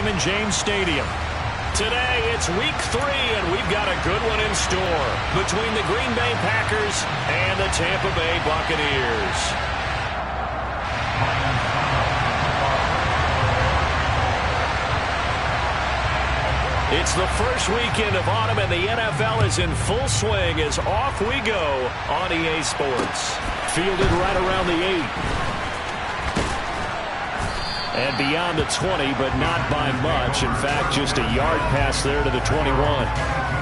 Raymond James Stadium. Today, it's week 3, and we've got a good one in store between the Green Bay Packers and the Tampa Bay Buccaneers. It's the first weekend of autumn, and the NFL is in full swing as off we go on EA Sports. Fielded right around the 8. And beyond the 20, but not by much. In fact, just a yard pass there to the 21.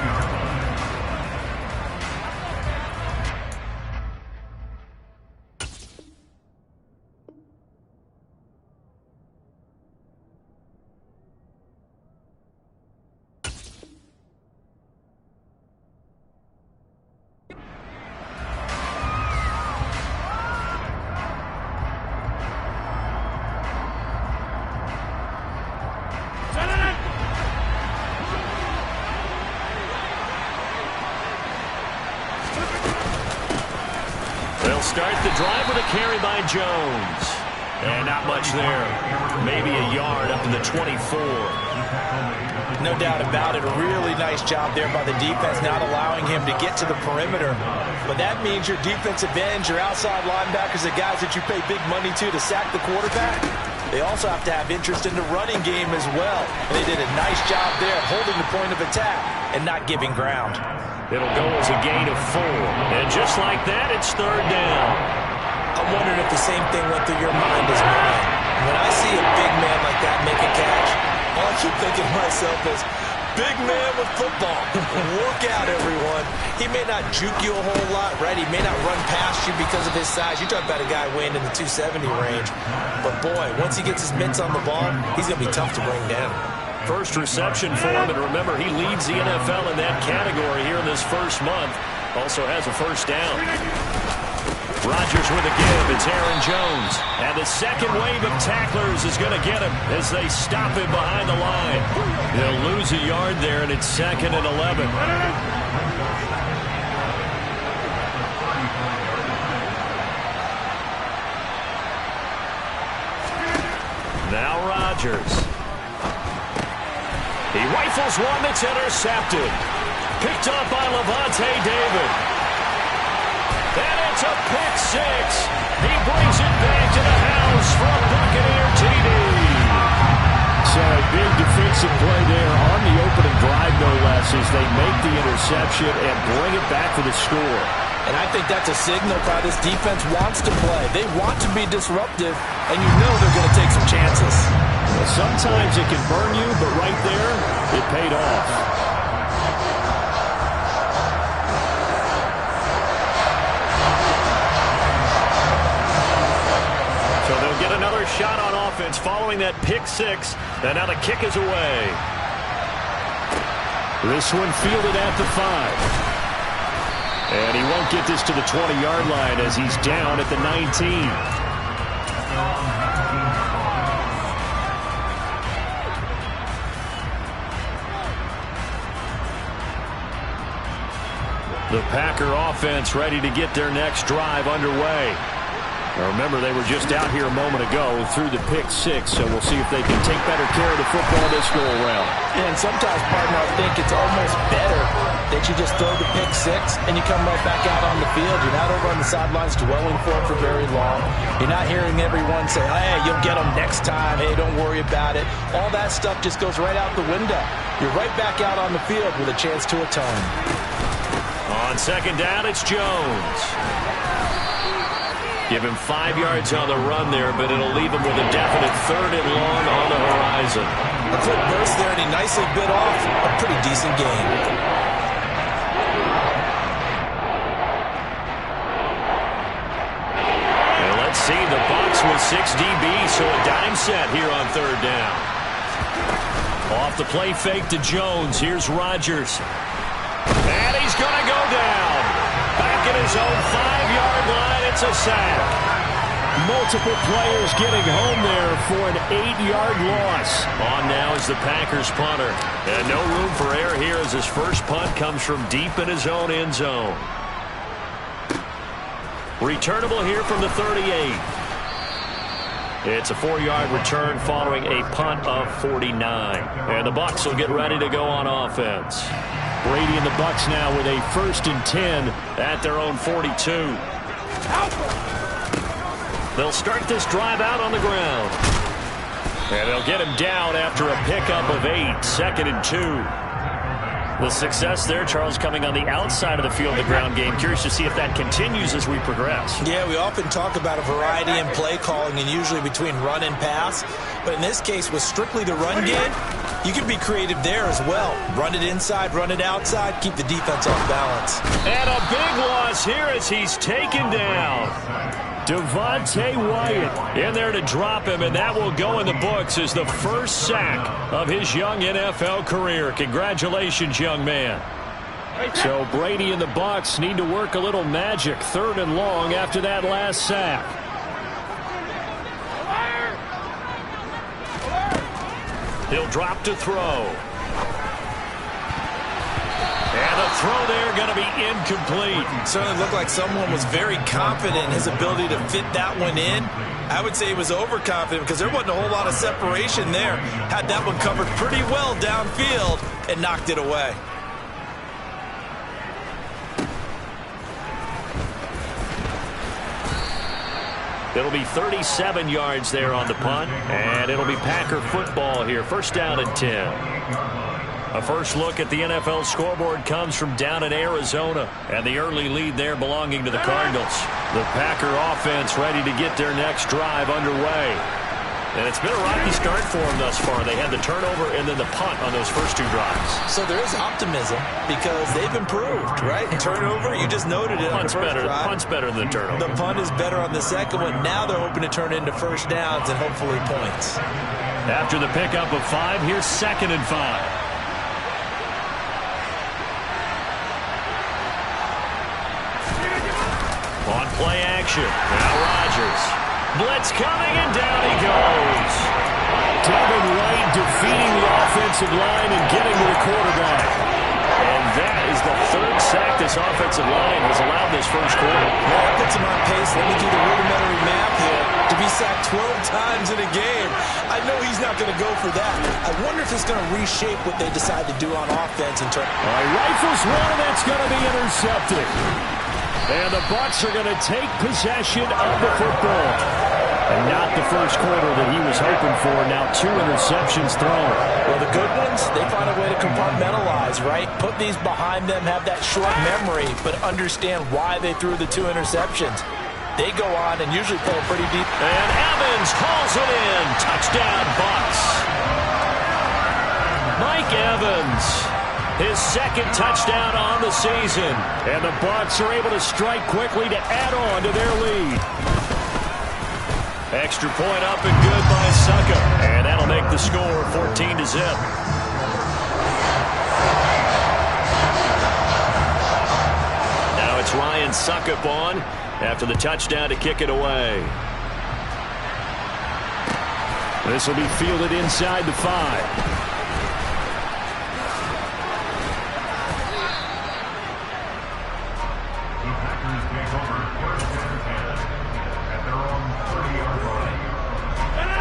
Start the drive with a carry by Jones. And not much there. Maybe a yard up to the 24. No doubt about it. A really nice job there by the defense, not allowing him to get to the perimeter. But that means your defensive ends, your outside linebackers, the guys that you pay big money to sack the quarterback, they also have to have interest in the running game as well. And they did a nice job there holding the point of attack and not giving ground. It'll go as a gain of 4. And just like that, it's 3rd down. I'm wondering if the same thing went through your mind as mine. When I see a big man like that make a catch, all I keep thinking to myself is, big man with football. Work out, everyone. He may not juke you a whole lot, right? He may not run past you because of his size. You talk about a guy weighing in the 270 range. But, boy, once he gets his mitts on the ball, he's going to be tough to bring down. First reception for him, and remember, he leads the NFL in that category here in this first month. Also has a first down. Rodgers with a give. It's Aaron Jones. And the second wave of tacklers is going to get him as they stop him behind the line. They'll lose a yard there, and it's 2nd and 11. Now Rodgers. He rifles one that's intercepted. Picked up by Levante David. And it's a pick 6. He brings it back to the house for a Buccaneer TD. So a big defensive play there on the opening drive, no less, as they make the interception and bring it back for the score. And I think that's a signal how this defense wants to play. They want to be disruptive, and you know they're going to take some chances. Well, sometimes it can burn you, but right there, it paid off. So they'll get another shot on offense following that pick 6. And now the kick is away. This one fielded at the 5. And he won't get this to the 20-yard line as he's down at the 19. The Packer offense ready to get their next drive underway. Now remember, they were just out here a moment ago through the pick 6, so we'll see if they can take better care of the football this go-around. And sometimes, partner, I think it's almost better that you just throw the pick 6 and you come right back out on the field. You're not over on the sidelines dwelling for it for very long. You're not hearing everyone say, hey, you'll get them next time. Hey, don't worry about it. All that stuff just goes right out the window. You're right back out on the field with a chance to atone. On 2nd down, it's Jones. Give him 5 yards on the run there, but it'll leave him with a definite 3rd and long on the horizon. A quick burst there, and he nicely bit off a pretty decent gain. And let's see, the Bucs with 6 DBs, so a dime set here on 3rd down. Off the play fake to Jones. Here's Rodgers. And he's going to go down. Back at his own 5-yard line, it's a sack. Multiple players getting home there for an 8-yard loss. On now is the Packers punter. And no room for error here as his first punt comes from deep in his own end zone. Returnable here from the 38. It's a 4-yard return following a punt of 49. And the Bucs will get ready to go on offense. Brady and the Bucs now with a 1st and 10 at their own 42. They'll start this drive out on the ground. And they'll get him down after a pickup of 8, 2nd and 2. The success there, Charles, coming on the outside of the field, the ground game. Curious to see if that continues as we progress. Yeah, we often talk about a variety in play calling and usually between run and pass. But in this case, with strictly the run game, you can be creative there as well. Run it inside, run it outside, keep the defense off balance. And a big loss here as he's taken down. Devontae Wyatt in there to drop him, and that will go in the books as the first sack of his young NFL career. Congratulations, young man. So Brady and the Bucs need to work a little magic. 3rd and long after that last sack. He'll drop to throw. And the throw there going to be incomplete. Certainly looked like someone was very confident in his ability to fit that one in. I would say he was overconfident because there wasn't a whole lot of separation there. Had that one covered pretty well downfield and knocked it away. It'll be 37 yards there on the punt, and it'll be Packer football here. 1st down and 10. A first look at the NFL scoreboard comes from down in Arizona, and the early lead there belonging to the Cardinals. The Packer offense ready to get their next drive underway. And it's been a rocky start for them thus far. They had the turnover and then the punt on those first 2 drives. So there is optimism because they've improved, right? Turnover, you just noted it on the first drive. Punt's better than the turnover. The punt is better on the second one. Now they're hoping to turn into 1st downs and hopefully points. After the pickup of 5, here's 2nd and 5. On play action. Now Rodgers. Blitz coming, and down he goes. Devin White defeating the offensive line and getting to the quarterback. And that is the 3rd sack this offensive line has allowed this first quarter. Well, that puts him on pace. Let me do the rudimentary math here. To be sacked 12 times in a game, I know he's not going to go for that. I wonder if it's going to reshape what they decide to do on offense in terms. Rifles one, and that's going to be intercepted. And the Bucs are going to take possession of the football. And not the first quarter that he was hoping for. Now 2 interceptions thrown. Well, the good ones, they find a way to compartmentalize, right? Put these behind them, have that short memory, but understand why they threw the 2 interceptions. They go on and usually play pretty deep. And Evans hauls it in. Touchdown, Bucs. Mike Evans. His 2nd touchdown on the season. And the Bucs are able to strike quickly to add on to their lead. Extra point up and good by Succop. And that'll make the score 14-0. Now it's Ryan Succop on after the touchdown to kick it away. This will be fielded inside the 5.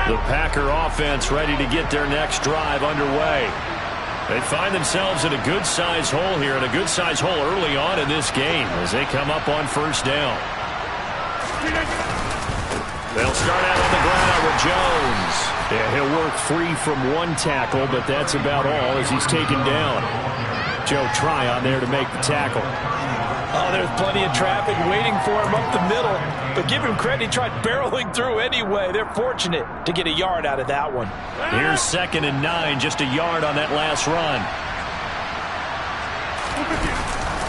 The Packer offense ready to get their next drive underway. They find themselves in a good-sized hole here, and a good-sized hole early on in this game as they come up on 1st down. They'll start out on the ground with Jones. Yeah, he'll work free from 1 tackle, but that's about all as he's taken down. Joe Tryon there to make the tackle. Oh, there's plenty of traffic waiting for him up the middle. But give him credit, he tried barreling through anyway. They're fortunate to get a yard out of that one. Here's 2nd and 9, just a yard on that last run.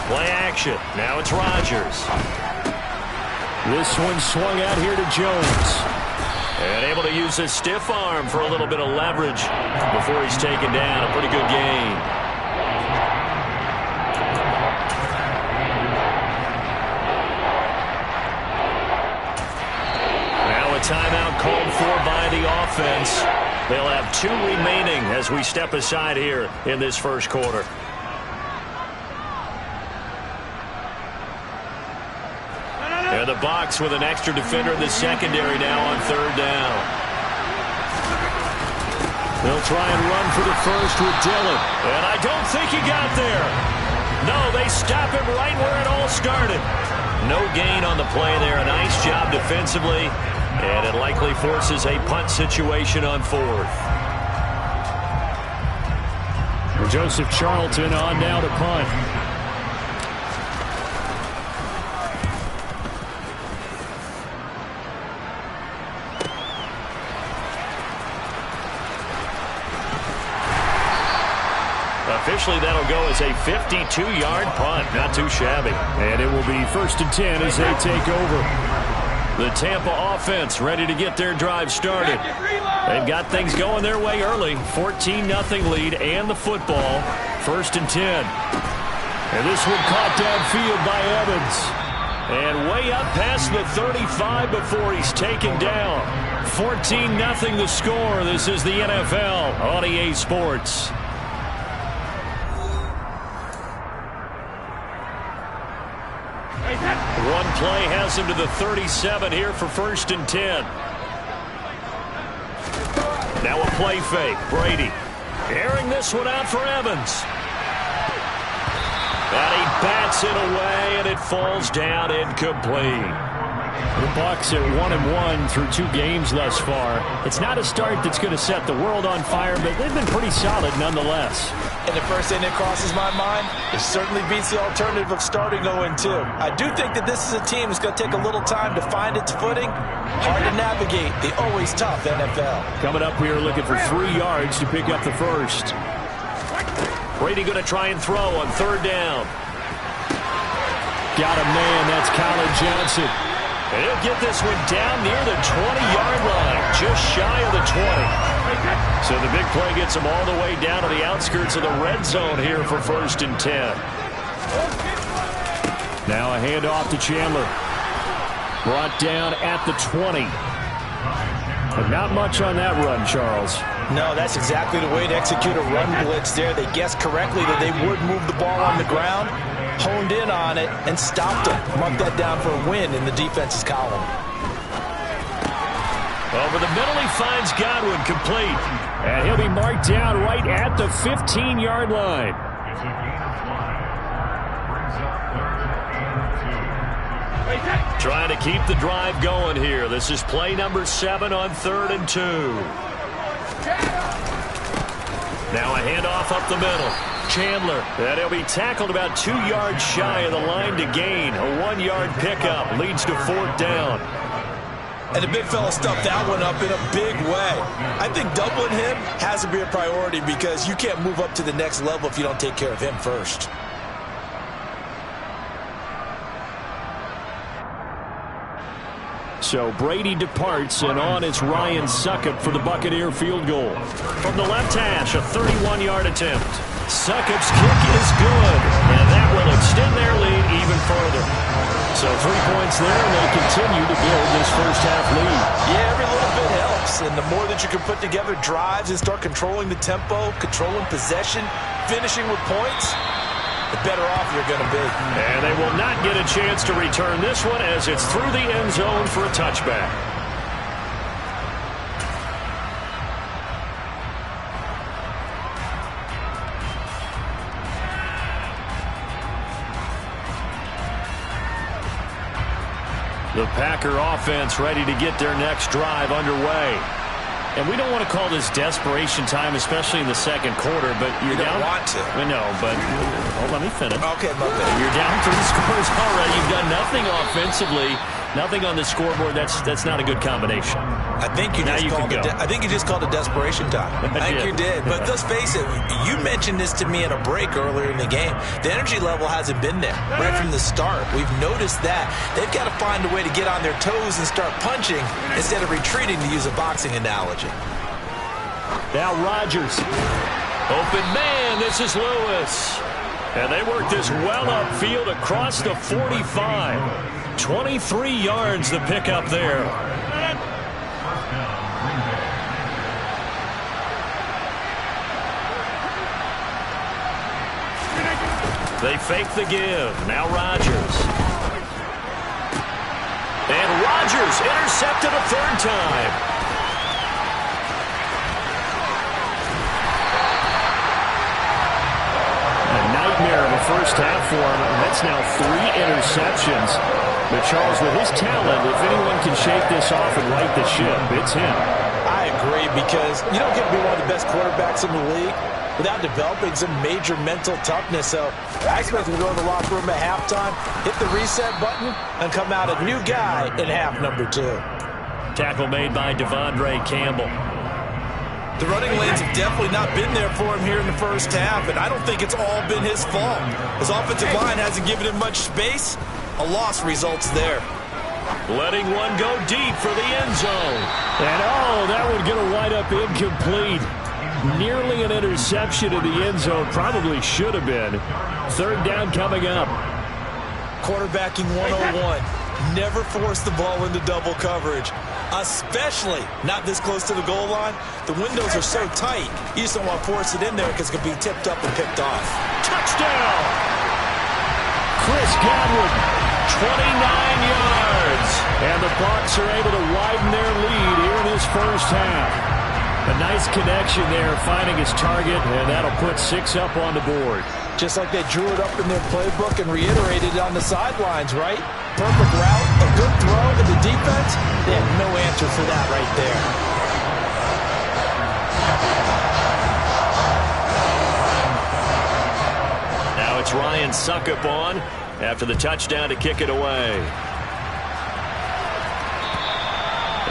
Play action. Now it's Rodgers. This one swung out here to Jones. And able to use his stiff arm for a little bit of leverage before he's taken down. A pretty good gain. Timeout called for by the offense. They'll have 2 remaining as we step aside here in this first quarter. And the Bucs with an extra defender in the secondary now on 3rd down. They'll try and run for the first with Dillon. And I don't think he got there. No, they stop him right where it all started. No gain on the play there. A nice job defensively. And it likely forces a punt situation on fourth. Joseph Charlton on now to punt. Officially, that'll go as a 52-yard punt. Not too shabby. And it will be 1st and 10 as they take over. The Tampa offense ready to get their drive started. They've got things going their way early. 14-0 lead and the football. 1st and 10. And this one caught downfield by Evans. And way up past the 35 before he's taken down. 14-0 the score. This is the NFL on EA Sports. One play has him to the 37 here for 1st and 10. Now a play fake. Brady airing this one out for Evans. And he bats it away, and it falls down incomplete. The Bucs at 1-1 through 2 games thus far. It's not a start that's going to set the world on fire, but they've been pretty solid nonetheless. And the first thing that crosses my mind, it certainly beats the alternative of starting 0-2. I do think that this is a team that's going to take a little time to find its footing. Hard to navigate the always tough NFL. Coming up, we are looking for 3 yards to pick up the first. Brady going to try and throw on 3rd down. Got a man. That's Colin Johnson. And he'll get this one down near the 20-yard line, just shy of the 20. So the big play gets him all the way down to the outskirts of the red zone here for 1st and 10. Now a handoff to Chandler. Brought down at the 20. But not much on that run, Charles. No, that's exactly the way to execute a run blitz there. They guessed correctly that they would move the ball on the ground, honed in on it, and stopped them. Mark that down for a win in the defense's column. Over the middle, he finds Godwin, complete. And he'll be marked down right at the 15-yard line. Trying to keep the drive going here. This is play number 7 on 3rd and 2. Now a handoff up the middle. Chandler. And he'll be tackled about 2 yards shy of the line to gain. A 1-yard pickup leads to 4th down. And the big fella stuffed that one up in a big way. I think doubling him has to be a priority because you can't move up to the next level if you don't take care of him first. So Brady departs, and on is Ryan Succop for the Buccaneer field goal. From the left hash, a 31-yard attempt. Succop's kick is good, and that will extend their lead even further. So 3 points there, and they continue to build this first-half lead. Yeah, every little bit helps, and the more that you can put together drives and start controlling the tempo, controlling possession, finishing with points, the better off you're going to be. And they will not get a chance to return this one as it's through the end zone for a touchback. The Packer offense ready to get their next drive underway. And we don't want to call this desperation time, especially in the second quarter, but you're down. You don't want to. I know, but let me finish. Okay, my bad. You're down 3 scores already. You've done nothing offensively, nothing on the scoreboard. That's not a good combination. I think you just called it desperation time. I think you did. But let's face it, you mentioned this to me in a break earlier in the game. The energy level hasn't been there right from the start. We've noticed that. They've got to find a way to get on their toes and start punching instead of retreating, to use a boxing analogy. Now Rodgers. Open man, this is Lewis. And they work this well upfield across the 45. 23 yards the pickup there. They fake the give. Now Rodgers. And Rodgers intercepted a 3rd time. there in the first half for him, and that's now 3 interceptions. But Charles, with his talent, if anyone can shake this off and right the ship, it's him. I agree, because you don't get to be one of the best quarterbacks in the league without developing some major mental toughness. So I expect him to go in the locker room at halftime, hit the reset button, and come out a new guy in half number 2. Tackle made by Devondre Campbell. The running lanes have definitely not been there for him here in the first half, and I don't think it's all been his fault. His offensive line hasn't given him much space. A loss results there. Letting one go deep for the end zone. And that one going to wind up incomplete. Nearly an interception in the end zone. Probably should have been. Third down coming up. Quarterbacking 101. Never force the ball into double coverage, especially not this close to the goal line. The windows are so tight, you just don't want to force it in there because it could be tipped up and picked off. Touchdown! Chris Godwin, 29 yards. And the Bucs are able to widen their lead here in this first half. A nice connection there, finding his target, and that'll put 6 up on the board. Just like they drew it up in their playbook and reiterated it on the sidelines, right? Perfect route, a good throw, and the defense, they have no answer for that right there. Now it's Ryan Succop on after the touchdown to kick it away.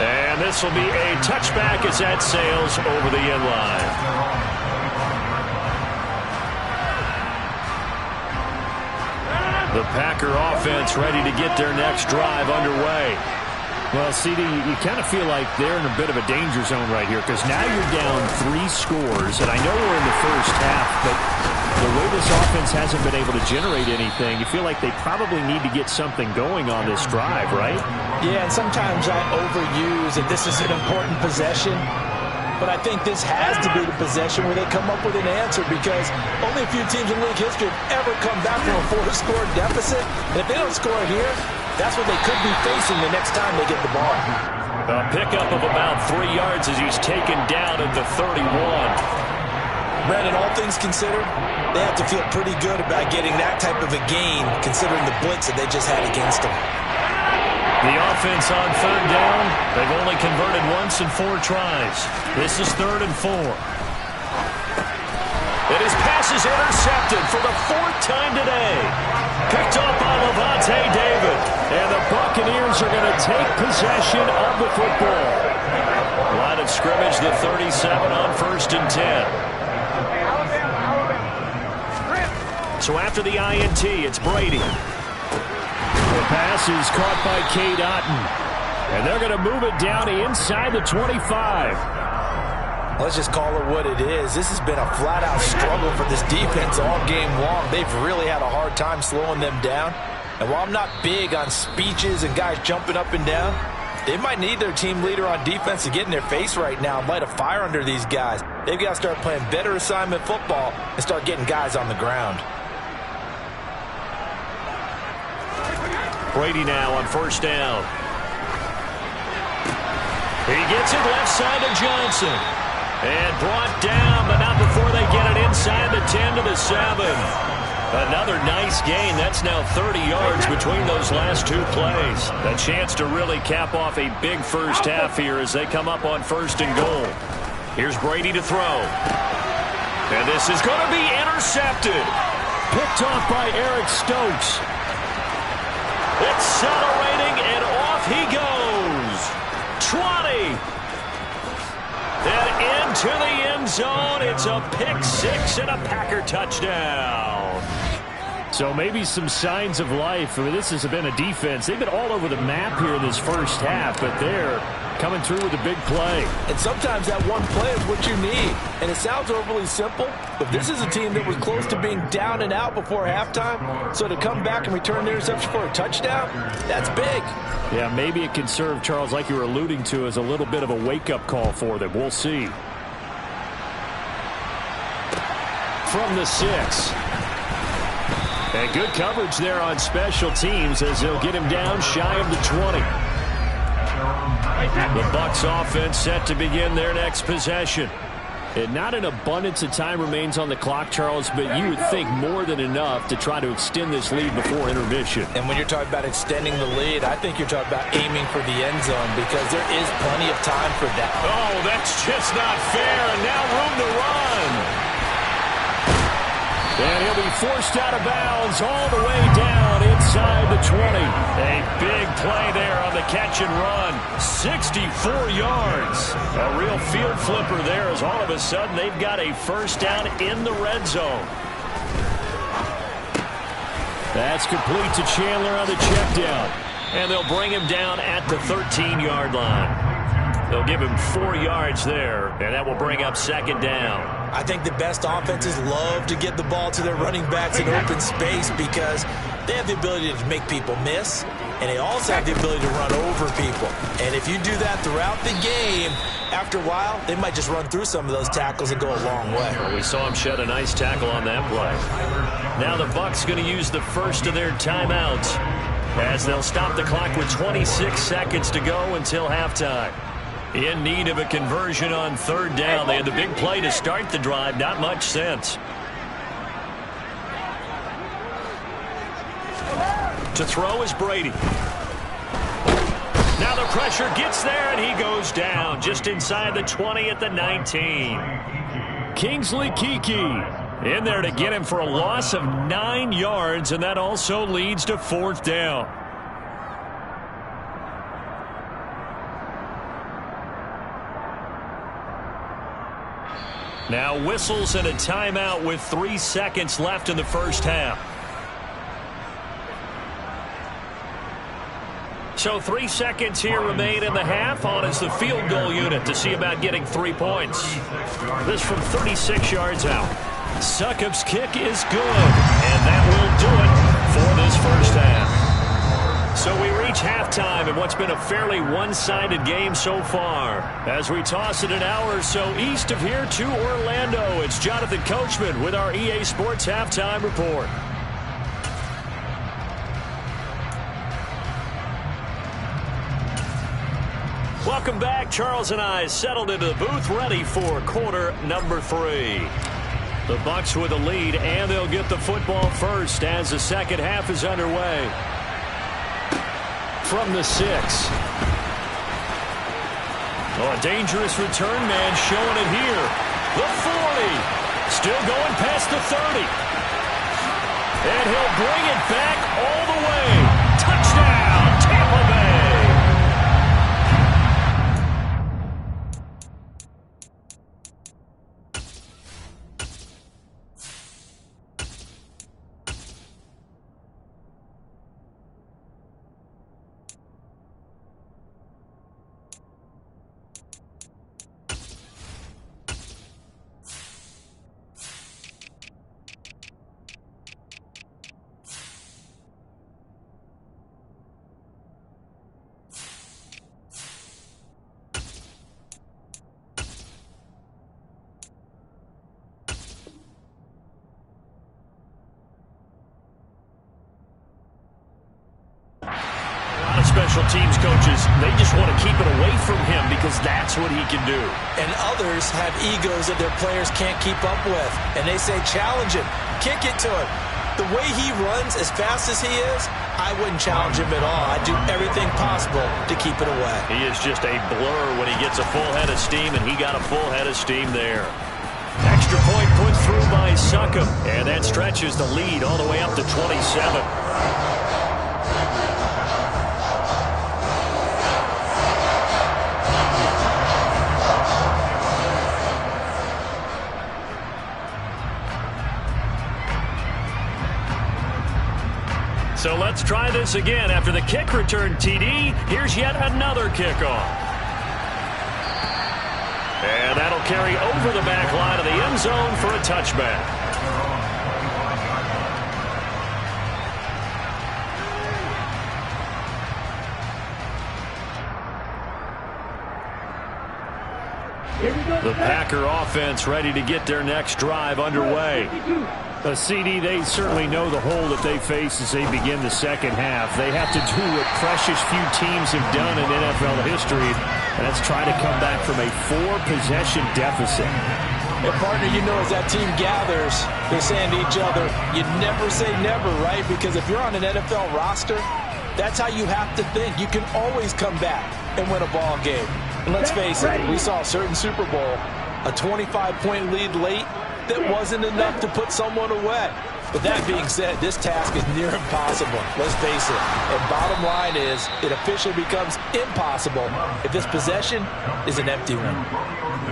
And this will be a touchback as that sails over the end line. The Packer offense ready to get their next drive underway. Well, CD, you kind of feel like they're in a bit of a danger zone right here because now you're down 3 scores, and I know we're in the first half, but the way this offense hasn't been able to generate anything, you feel like they probably need to get something going on this drive, right? Yeah, and sometimes I overuse that this is an important possession, but I think this has to be the possession where they come up with an answer, because only a few teams in league history have ever come back from a 4-score deficit. And if they don't score here, that's what they could be facing the next time they get the ball. A pickup of about 3 yards as he's taken down at the 31. Brandon, all things considered, they have to feel pretty good about getting that type of a gain, considering the blitz that they just had against them. The offense on third down, they've only converted once in 4 tries. This is 3rd and 4. And his pass is intercepted for the 4th time today. Picked up by Lavonte David. And the Buccaneers are going to take possession of the football. Line of scrimmage, the 37 on 1st and 10. So after the INT, it's Brady. The pass is caught by Cade Otton. And they're going to move it down inside the 25. Let's just call it what it is. This has been a flat-out struggle for this defense all game long. They've really had a hard time slowing them down. And while I'm not big on speeches and guys jumping up and down, they might need their team leader on defense to get in their face right now and light a fire under these guys. They've got to start playing better assignment football and start getting guys on the ground. Brady now on 1st down. He gets it left side to Johnson. And brought down, but not before they get it inside the 10 to the 7. Another nice gain. That's now 30 yards between those last 2 plays. A chance to really cap off a big first half here as they come up on 1st and goal. Here's Brady to throw. And this is going to be intercepted. Picked off by Eric Stokes. Accelerating, and off he goes. 20. And into the end zone. It's a pick 6 and a Packer touchdown. So maybe some signs of life. I mean, this has been a defense. They've been all over the map here in this first half, but they're coming through with a big play. And sometimes that one play is what you need. And it sounds overly simple, but this is a team that was close to being down and out before halftime. So to come back and return the interception for a touchdown, that's big. Yeah, maybe it can serve, Charles, like you were alluding to, as a little bit of a wake-up call for them. We'll see. From the 6. And good coverage there on special teams as they'll get him down shy of the 20. The Bucs offense set to begin their next possession. And not an abundance of time remains on the clock, Charles, but you would think more than enough to try to extend this lead before intermission. And when you're talking about extending the lead, I think you're talking about aiming for the end zone because there is plenty of time for that. Oh, that's just not fair, and now room to run. And he'll be forced out of bounds all the way down inside the 20. A big play there on the catch and run. 64 yards. A real field flipper there as all of a sudden they've got a first down in the red zone. That's complete to Chandler on the check down. And they'll bring him down at the 13-yard line. They'll give him 4 yards there, and that will bring up second down. I think the best offenses love to get the ball to their running backs in open space because they have the ability to make people miss, and they also have the ability to run over people. And if you do that throughout the game, after a while, they might just run through some of those tackles and go a long way. Well, we saw him shed a nice tackle on that play. Now the Bucs going to use the first of their timeouts as they'll stop the clock with 26 seconds to go until halftime. In need of a conversion on third down. They had the big play to start the drive. Not much sense. To throw is Brady. Now the pressure gets there, and he goes down just inside the 20 at the 19. Kingsley Keke in there to get him for a loss of 9 yards, and that also leads to fourth down. Now whistles and a timeout with 3 seconds left in the first half. So 3 seconds here remain in the half. On is the field goal unit to see about getting 3 points. This from 36 yards out. Succop's kick is good, and that will do it for this first half. So we reach halftime in what's been a fairly one-sided game so far. As we toss it an hour or so east of here to Orlando, it's Jonathan Coachman with our EA Sports Halftime Report. Welcome back. Charles and I settled into the booth ready for quarter number 3. The Bucs with a lead, and they'll get the football first as the second half is underway. From the 6. Oh, a dangerous return man showing it here. The 40. Still going past the 30. And he'll bring it back all the way. Touchdown, Tampa Bay. Special teams coaches, they just want to keep it away from him because that's what he can do. And others have egos that their players can't keep up with. And they say, challenge him, kick it to him. The way he runs as fast as he is, I wouldn't challenge him at all. I'd do everything possible to keep it away. He is just a blur when he gets a full head of steam, and he got a full head of steam there. Extra point put through by Succop, and that stretches the lead all the way up to 27. So let's try this again. After the kick return TD, here's yet another kickoff. And that'll carry over the back line of the end zone for a touchback. The Packer offense ready to get their next drive underway. A CD, they certainly know the hole that they face as they begin the second half. They have to do what precious few teams have done in NFL history, and that's try to come back from a 4-possession deficit. And partner, you know, as that team gathers, they're saying to each other, you never say never, right? Because if you're on an NFL roster, that's how you have to think. You can always come back and win a ball game. And let's face it, we saw a certain Super Bowl, a 25-point lead late that wasn't enough to put someone away. But that being said, this task is near impossible. Let's face it. And bottom line is, it officially becomes impossible if this possession is an empty one.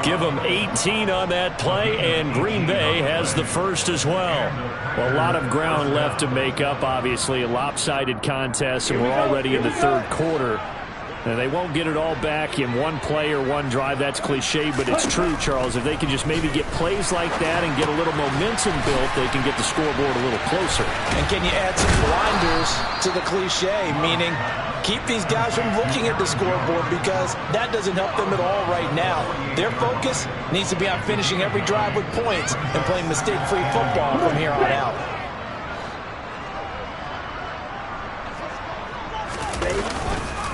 Give them 18 on that play, and Green Bay has the first as well. Well, a lot of ground left to make up, obviously. A lopsided contest, and we're already in the third quarter. And they won't get it all back in one play or one drive. That's cliche, but it's true, Charles. If they can just maybe get plays like that and get a little momentum built, they can get the scoreboard a little closer. And can you add some blinders to the cliche, meaning keep these guys from looking at the scoreboard, because that doesn't help them at all right now. Their focus needs to be on finishing every drive with points and playing mistake-free football from here on out.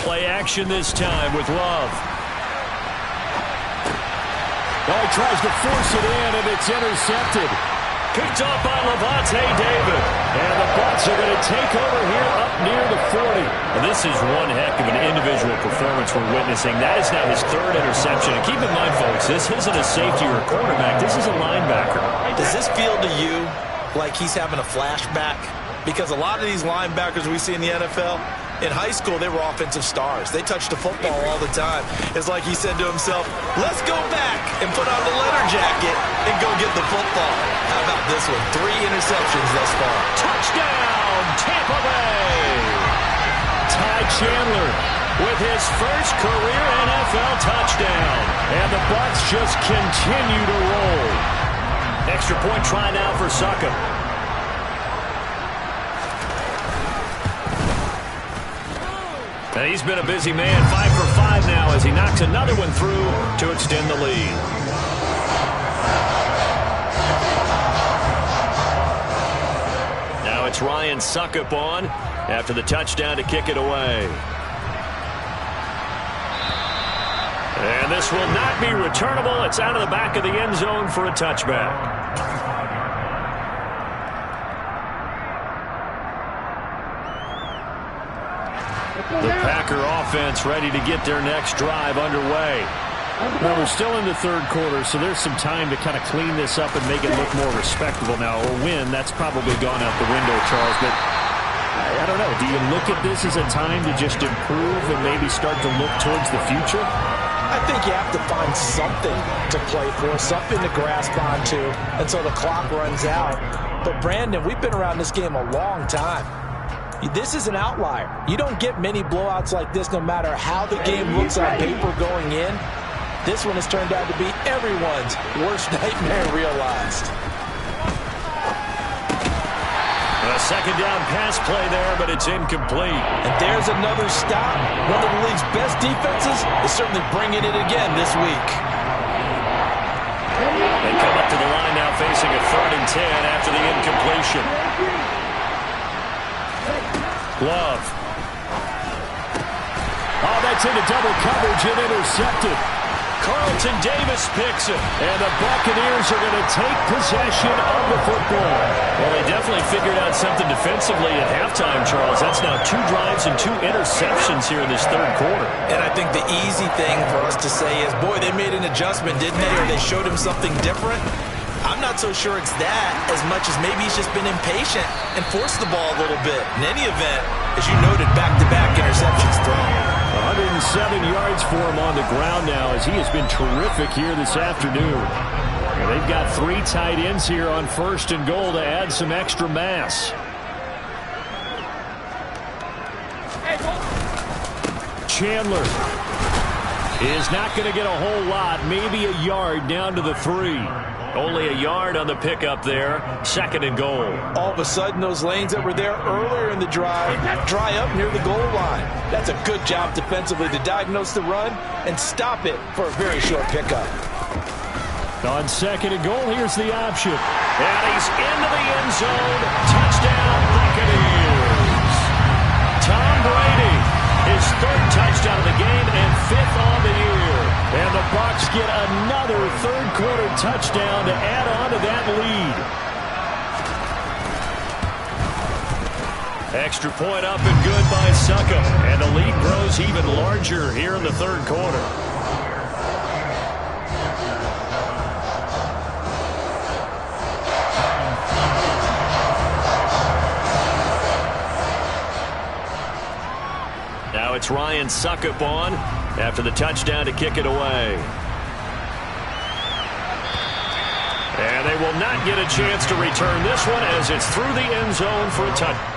Play action this time with Love. Oh, he tries to force it in, and it's intercepted. Picked up by Lavonte David. And the Bucs are going to take over here up near the 40. Well, this is one heck of an individual performance we're witnessing. That is now his third interception. And keep in mind, folks, this isn't a safety or a quarterback. This is a linebacker. Does this feel to you like he's having a flashback? Because a lot of these linebackers we see in the NFL, in high school, they were offensive stars. They touched the football all the time. It's like he said to himself, let's go back and put on the leather jacket and go get the football. How about this one? 3 interceptions thus far. Touchdown, Tampa Bay! Ty Chandler with his first career NFL touchdown. And the Bucs just continue to roll. Extra point try now for Succop. And he's been a busy man, 5 for 5 now as he knocks another one through to extend the lead. Now it's Ryan Succop on after the touchdown to kick it away. And this will not be returnable. It's out of the back of the end zone for a touchback. The Packer offense ready to get their next drive underway. Well, we're still in the third quarter, so there's some time to kind of clean this up and make it look more respectable now. Or win, that's probably gone out the window, Charles. But I don't know. Do you look at this as a time to just improve and maybe start to look towards the future? I think you have to find something to play for, something to grasp onto until the clock runs out. But, Brandon, we've been around this game a long time. This is an outlier. You don't get many blowouts like this no matter how the game looks on paper going in. This one has turned out to be everyone's worst nightmare realized. A second down pass play there, but it's incomplete. And there's another stop. One of the league's best defenses is certainly bringing it again this week. They come up to the line now facing a 3rd and 10 after the incompletion. Love. Oh, that's into double coverage and intercepted. Carlton Davis picks it. And the Buccaneers are going to take possession of the football. Well, they definitely figured out something defensively at halftime, Charles. That's now 2 drives and 2 interceptions here in this third quarter. And I think the easy thing for us to say is, boy, they made an adjustment, didn't they? Or they showed him something different. I'm not so sure it's that as much as maybe he's just been impatient and forced the ball a little bit. In any event, as you noted, back-to-back interceptions thrown. 107 yards for him on the ground now as he has been terrific here this afternoon. And they've got 3 tight ends here on 1st and goal to add some extra mass. Chandler is not going to get a whole lot, maybe a yard down to the 3. Only a yard on the pickup there. 2nd and goal. All of a sudden, those lanes that were there earlier in the drive dry up near the goal line. That's a good job defensively to diagnose the run and stop it for a very short pickup. On 2nd and goal, here's the option. And he's into the end zone. Touchdown, Buccaneers. Tom Brady, his 3rd touchdown of the game and 5th on the year. And the Bucs get another third-quarter touchdown to add on to that lead. Extra point up and good by Succop. And the lead grows even larger here in the third quarter. Now it's Ryan Succop on after the touchdown to kick it away. And they will not get a chance to return this one as it's through the end zone for a touchdown.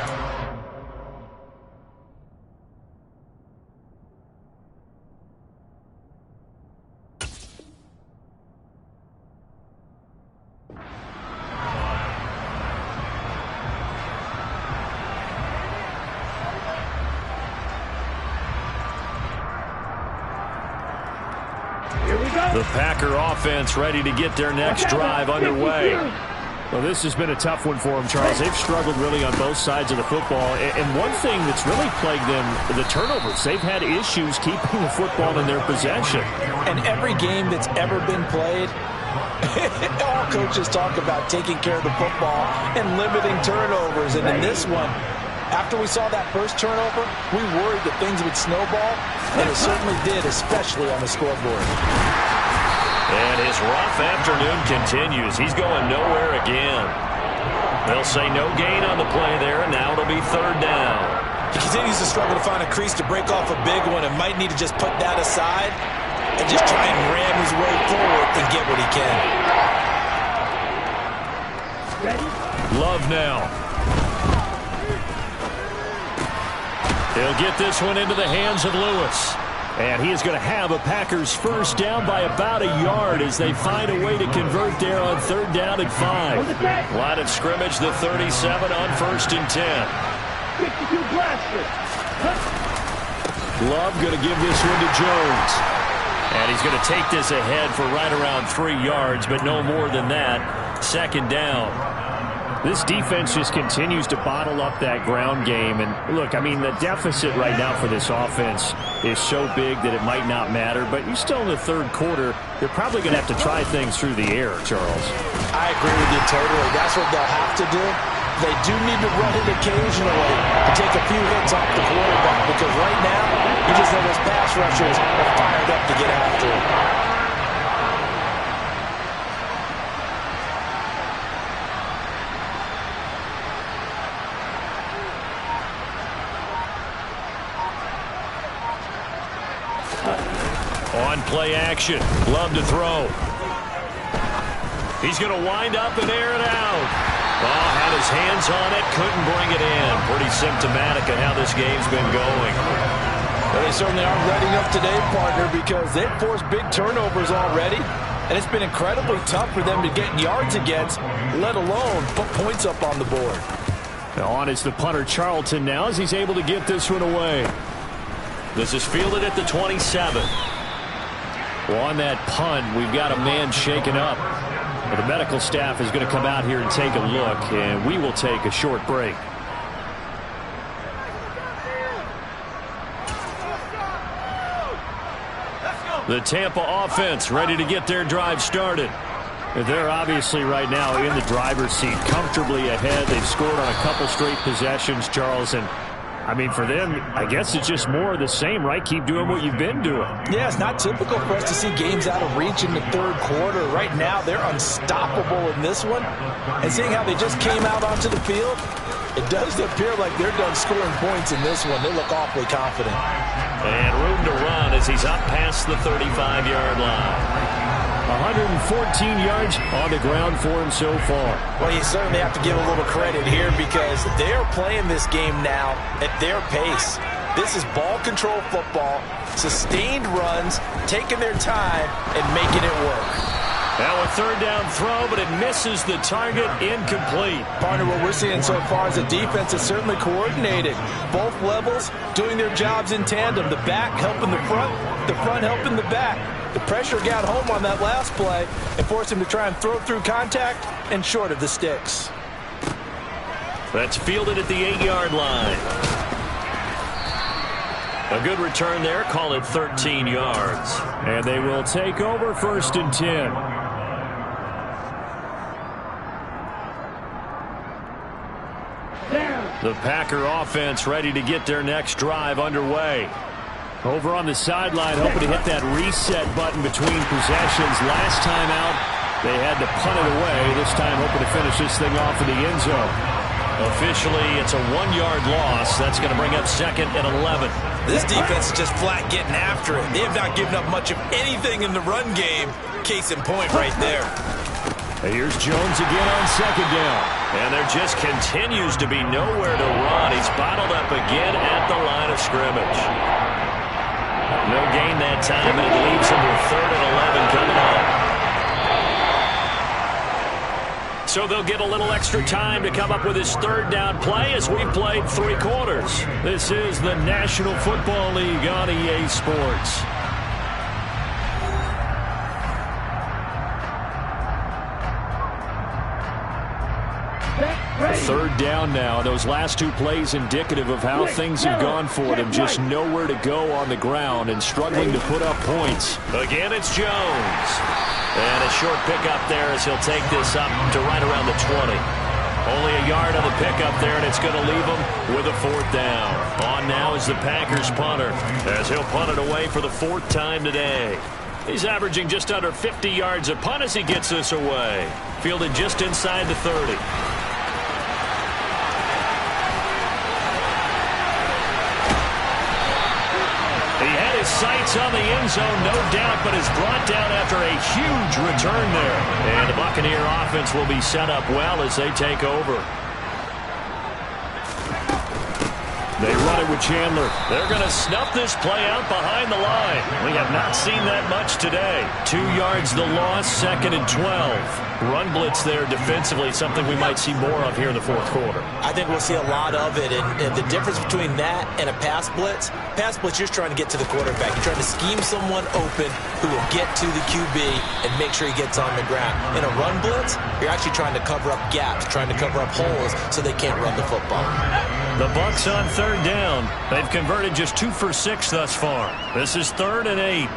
The Packer offense ready to get their next drive underway. Well, this has been a tough one for them, Charles. They've struggled really on both sides of the football. And one thing that's really plagued them, the turnovers. They've had issues keeping the football in their possession. And every game that's ever been played, all coaches talk about taking care of the football and limiting turnovers. And in this one, after we saw that first turnover, we worried that things would snowball, and it certainly did, especially on the scoreboard. And his rough afternoon continues. He's going nowhere again. They'll say no gain on the play there, and now it'll be third down. He continues to struggle to find a crease to break off a big one and might need to just put that aside and just try and ram his way forward and get what he can. Love now. He'll get this one into the hands of Lewis. And he is going to have a Packers first down by about a yard as they find a way to convert there on third down and 5. Line of scrimmage, the 37 on 1st and 10. Love going to give this one to Jones. And he's going to take this ahead for right around 3 yards, but no more than that. Second down. This defense just continues to bottle up that ground game. And look, I mean, the deficit right now for this offense is so big that it might not matter. But you're still in the third quarter. They're probably going to have to try things through the air, Charles. I agree with you totally. That's what they'll have to do. They do need to run it occasionally to take a few hits off the quarterback, because right now, you just know those pass rushers are fired up to get after it. On play action. Love to throw. He's going to wind up and air it out. Oh, had his hands on it. Couldn't bring it in. Pretty symptomatic of how this game's been going. Well, they certainly aren't letting up today, partner, because they've forced big turnovers already. And it's been incredibly tough for them to get yards against, let alone put points up on the board. Now on is the punter, Charlton, now as he's able to get this one away. This is fielded at the 27. Well, on that punt, we've got a man shaken up. Well, the medical staff is going to come out here and take a look, and we will take a short break. The Tampa offense ready to get their drive started. They're obviously right now in the driver's seat, comfortably ahead. They've scored on a couple straight possessions, Charles, and I mean, for them, I guess it's just more of the same, right? Keep doing what you've been doing. Yeah, it's not typical for us to see games out of reach in the third quarter. Right now, they're unstoppable in this one. And seeing how they just came out onto the field, it does appear like they're done scoring points in this one. They look awfully confident. And room to run as he's up past the 35-yard line. 114 yards on the ground for him so far. Well, you certainly have to give a little credit here because they're playing this game now at their pace. This is ball control football, sustained runs, taking their time, and making it work. Now a third down throw, but it misses the target, incomplete. Partner, what we're seeing so far is a defense that's certainly coordinated. Both levels doing their jobs in tandem. The back helping the front helping the back. The pressure got home on that last play and forced him to try and throw through contact and short of the sticks. That's fielded at the 8-yard line. A good return there. Call it 13 yards. And they will take over 1st and 10. The Packer offense ready to get their next drive underway. Over on the sideline, hoping to hit that reset button between possessions. Last time out, they had to punt it away. This time, hoping to finish this thing off in the end zone. Officially, it's a 1-yard loss. That's going to bring up 2nd and 11. This defense is just flat getting after it. They have not given up much of anything in the run game. Case in point right there. Here's Jones again on 2nd down. And there just continues to be nowhere to run. He's bottled up again at the line of scrimmage. No gain that time, and it leaves him with 3rd and 11 coming up. So they'll get a little extra time to come up with his 3rd down play as we've played 3 quarters. This is the National Football League on EA Sports. Third down now. Those last 2 plays indicative of how things have gone for them. Just nowhere to go on the ground and struggling to put up points. Again, it's Jones. And a short pickup there as he'll take this up to right around the 20. Only a yard on the pickup there, and it's going to leave him with a 4th down. On now is the Packers punter as he'll punt it away for the 4th time today. He's averaging just under 50 yards a punt as he gets this away. Fielded just inside the 30. Sights on the end zone, no doubt, but is brought down after a huge return there. And the Buccaneer offense will be set up well as they take over. They run it with Chandler. They're going to snuff this play out behind the line. We have not seen that much today. 2 yards the loss, 2nd and 12. Run blitz there defensively, something we might see more of here in the 4th quarter. I think we'll see a lot of it, and the difference between that and a pass blitz, you're just trying to get to the quarterback. You're trying to scheme someone open who will get to the QB and make sure he gets on the ground. In a run blitz, you're actually trying to cover up gaps, trying to cover up holes so they can't run the football. The Bucs on 3rd down. They've converted just 2 for 6 thus far. This is 3rd and 8.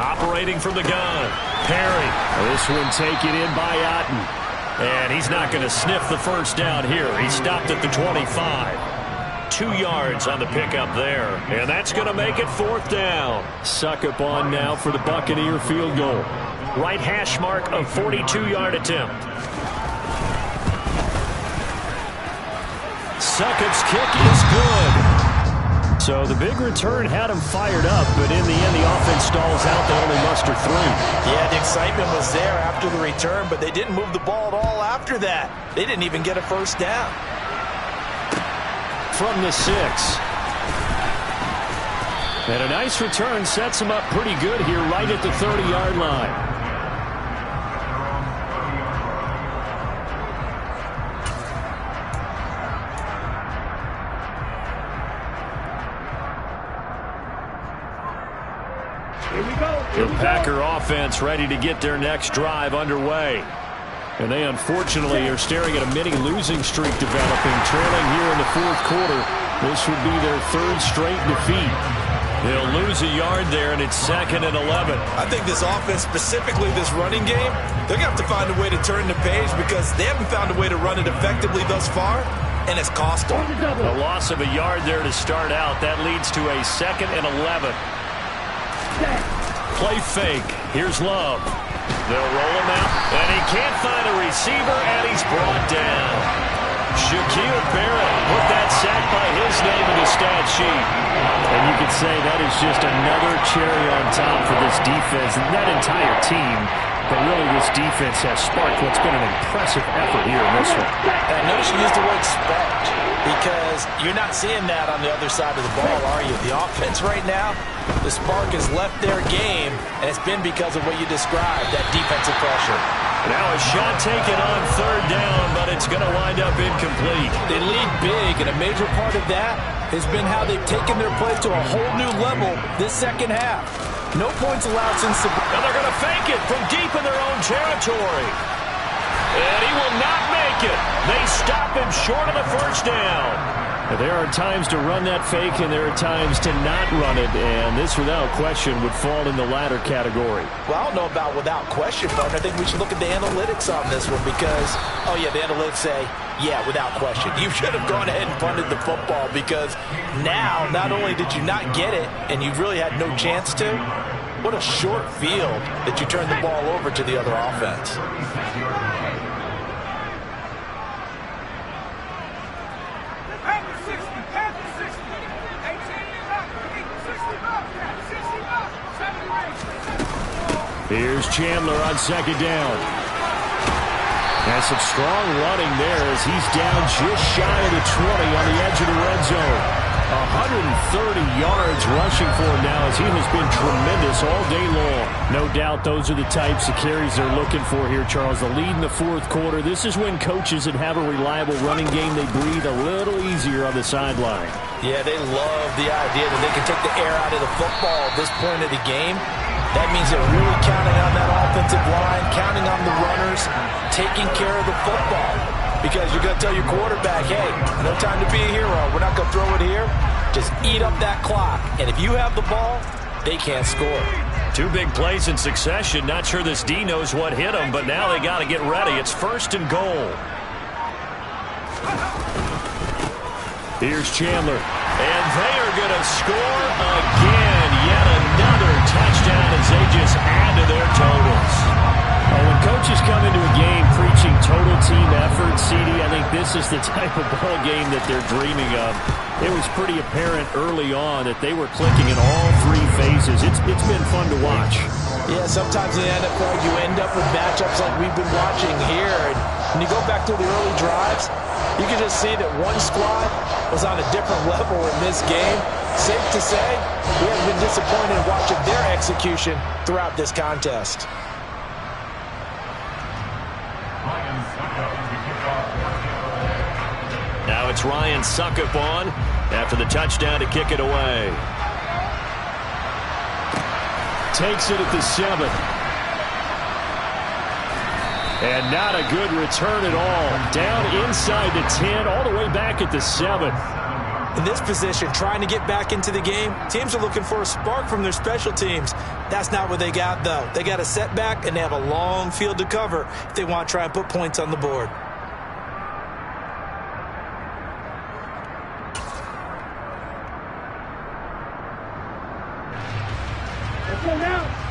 Operating from the gun. Perry. This one taken in by Otten. And he's not going to sniff the 1st down here. He stopped at the 25. 2 yards on the pickup there. And that's going to make it 4th down. Succop on now for the Buccaneer field goal. Right hash mark of 42-yard attempt. Succop's kick is good. So the big return had him fired up, but in the end, the offense stalls out. They only muster 3. Yeah, the excitement was there after the return, but they didn't move the ball at all after that. They didn't even get a 1st down. From the 6. And a nice return sets him up pretty good here right at the 30-yard line. The Packer offense ready to get their next drive underway. And they unfortunately are staring at a mini losing streak developing, trailing here in the 4th quarter. This would be their 3rd straight defeat. They'll lose a yard there, and it's 2nd and 11. I think this offense, specifically this running game, they're going to have to find a way to turn the page because they haven't found a way to run it effectively thus far, and it's cost them. A loss of a yard there to start out. That leads to a 2nd and 11. Play fake. Here's Love. They'll roll him out, and he can't find a receiver, and he's brought down. Shaquille Barrett put that sack by his name in the stat sheet. And you could say that is just another cherry on top for this defense and that entire team. But really, this defense has sparked what's been an impressive effort here in this one. And notice you used the word sparked because you're not seeing that on the other side of the ball, are you? The offense right now, the spark has left their game, and it's been because of what you described, that defensive pressure. Now a shot taken on 3rd down, but it's going to wind up incomplete. They lead big, and a major part of that has been how they've taken their play to a whole new level this 2nd half. No points allowed since the... And they're going to fake it from deep in their own territory. And he will not make it. They stop him short of the 1st down. There are times to run that fake, and there are times to not run it, and this, without question, would fall in the latter category. Well, I don't know about without question, but I think we should look at the analytics on this one because, oh, yeah, the analytics say, yeah, without question. You should have gone ahead and punted the football because now not only did you not get it and you really had no chance to, what a short field that you turned the ball over to the other offense. Here's Chandler on second down. Has some strong running there as he's down just shy of the 20 on the edge of the red zone. 130 yards rushing for him now as he has been tremendous all day long. No doubt those are the types of carries they're looking for here, Charles. The lead in the fourth quarter. This is when coaches that have a reliable running game, they breathe a little easier on the sideline. Yeah, they love the idea that they can take the air out of the football at this point of the game. That means they're really counting on that offensive line, counting on the runners, taking care of the football. Because you're going to tell your quarterback, hey, no time to be a hero. We're not going to throw it here. Just eat up that clock. And if you have the ball, they can't score. Two big plays in succession. Not sure this D knows what hit him, but now they got to get ready. It's first and goal. Here's Chandler. And they are going to score again. Yet another touchdown as they just add to their totals. When coaches come into a game preaching total team effort, CD, I think this is the type of ball game that they're dreaming of. It was pretty apparent early on that they were clicking in all three phases. It's been fun to watch. Yeah, sometimes in the NFL you end up with matchups like we've been watching here. And when you go back to the early drives, you can just see that one squad was on a different level in this game. Safe to say, we haven't been disappointed in watching their execution throughout this contest. Now it's Ryan Succop on after the touchdown to kick it away. Takes it at the 7. And not a good return at all. Down inside the 10, all the way back at the 7. In this position, trying to get back into the game, teams are looking for a spark from their special teams. That's not what they got, though. They got a setback, and they have a long field to cover if they want to try and put points on the board.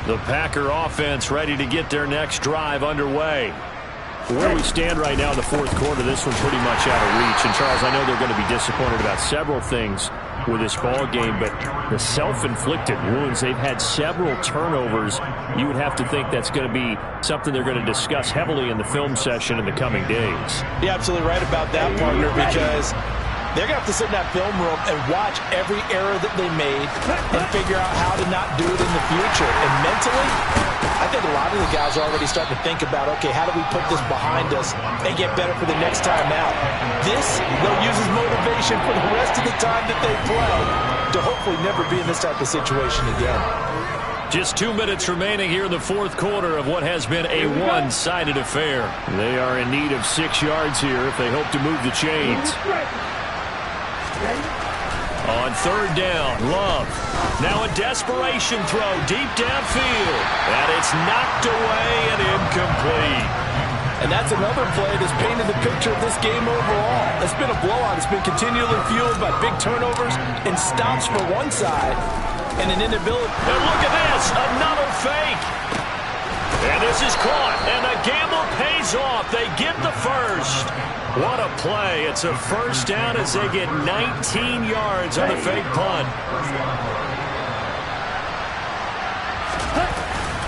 The Packer offense ready to get their next drive underway. Where we stand right now in the fourth quarter, this one's pretty much out of reach. And, Charles, I know they're going to be disappointed about several things with this ball game, but the self-inflicted wounds, they've had several turnovers. You would have to think that's going to be something they're going to discuss heavily in the film session in the coming days. You're absolutely right about that, partner, because they're going to have to sit in that film room and watch every error that they made and figure out how to not do it in the future. And mentally, I think a lot of the guys are already starting to think about, okay, how do we put this behind us and get better for the next time out? This, they'll use as motivation for the rest of the time that they play to hopefully never be in this type of situation again. Just 2 minutes remaining here in the fourth quarter of what has been a one-sided affair. They are in need of 6 yards here if they hope to move the chains. On third down, Love. Now a desperation throw deep downfield. And it's knocked away and incomplete. And that's another play that's painted the picture of this game overall. It's been a blowout. It's been continually fueled by big turnovers and stops for one side and an inability. And look at this, another fake. And this is caught, and the gamble pays off. They get the first. What a play. It's a first down as they get 19 yards on the fake punt.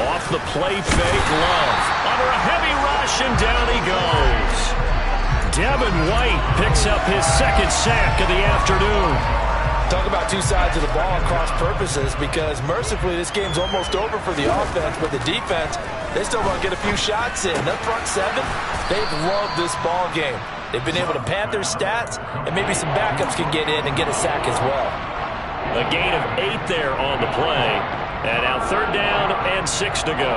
Off the play fake, Love. Under a heavy rush, and down he goes. Devin White picks up his second sack of the afternoon. Talk about two sides of the ball and cross purposes, because mercifully this game's almost over for the offense, but the defense, they still want to get a few shots in. That front seven, they've loved this ball game. They've been able to pad their stats, and maybe some backups can get in and get a sack as well. A gain of 8 there on the play. And now third down and 6 to go.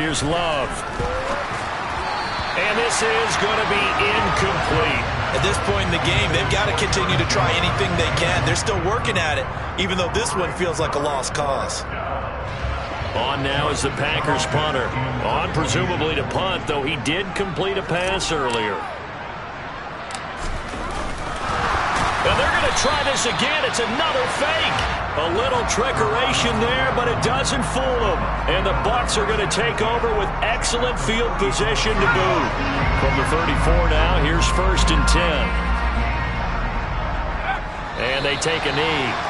Here's Love. And this is going to be incomplete. At this point in the game, they've got to continue to try anything they can. They're still working at it, even though this one feels like a lost cause. On now is the Packers punter. On presumably to punt, though he did complete a pass earlier. And they're going to try this again. It's another fake. A little trickeration there, but it doesn't fool them. And the Bucs are going to take over with excellent field position to boot. From the 34 now, here's 1st and 10. And they take a knee.